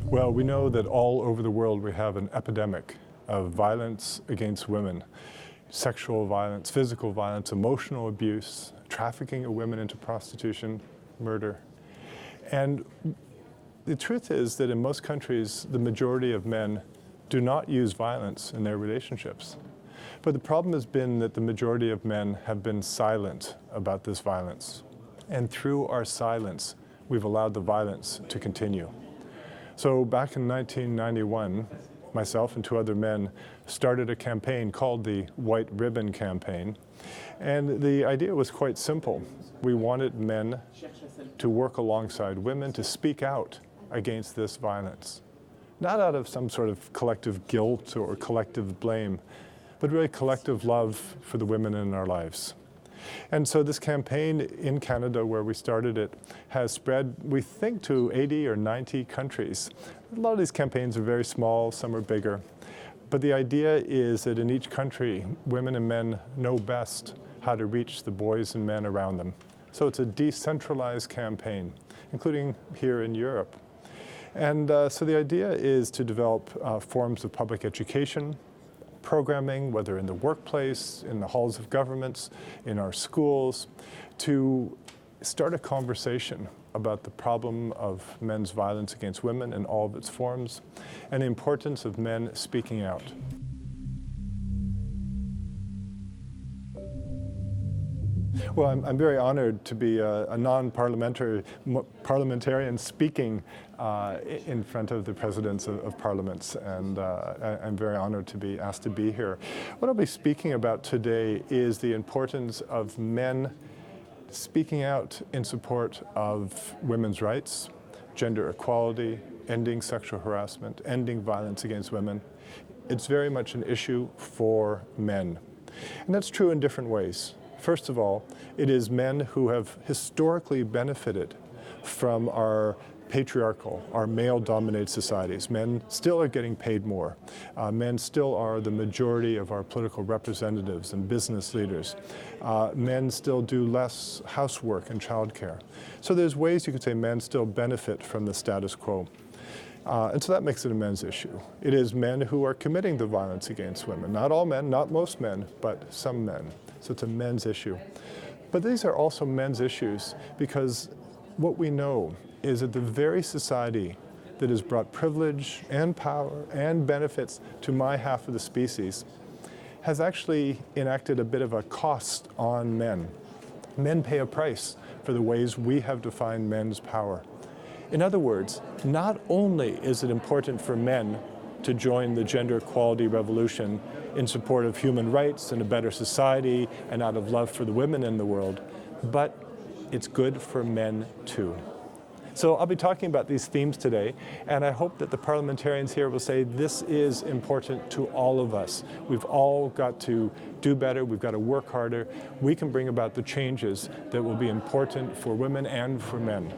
Well, we know that all over the world we have an epidemic of violence against women. Sexual violence, physical violence, emotional abuse, trafficking of women into prostitution, murder. And the truth is that in most countries, the majority of men do not use violence in their relationships. But the problem has been that the majority of men have been silent about this violence. And through our silence, we've allowed the violence to continue. So back in 1991, myself and two other men started a campaign called the White Ribbon Campaign. And the idea was quite simple. We wanted men to work alongside women to speak out against this violence. Not out of some sort of collective guilt or collective blame, but really collective love for the women in our lives. And so this campaign in Canada, where we started it, has spread, we think, to 80 or 90 countries. A lot of these campaigns are very small, some are bigger. But the idea is that in each country, women and men know best how to reach the boys and men around them. So it's a decentralized campaign, including here in Europe. And so the idea is to develop forms of public education, programming, whether in the workplace, in the halls of governments, in our schools, to start a conversation about the problem of men's violence against women in all of its forms, and the importance of men speaking out. Well, I'm very honored to be a parliamentarian speaking in front of the presidents of parliaments, and I'm very honored to be asked to be here. What I'll be speaking about today is the importance of men speaking out in support of women's rights, gender equality, ending sexual harassment, ending violence against women. It's very much an issue for men. And that's true in different ways. First of all, it is men who have historically benefited from our patriarchal, our male-dominated societies. Men still are getting paid more. Men still are the majority of our political representatives and business leaders. Men still do less housework and childcare. So there's ways you could say men still benefit from the status quo. And so that makes it a men's issue. It is men who are committing the violence against women. Not all men, not most men, but some men. So it's a men's issue. But these are also men's issues because what we know is that the very society that has brought privilege and power and benefits to my half of the species has actually enacted a bit of a cost on men. Men pay a price for the ways we have defined men's power. In other words, not only is it important for men to join the gender equality revolution in support of human rights and a better society and out of love for the women in the world, but it's good for men too. So I'll be talking about these themes today, and I hope that the parliamentarians here will say this is important to all of us. We've all got to do better, we've got to work harder. We can bring about the changes that will be important for women and for men.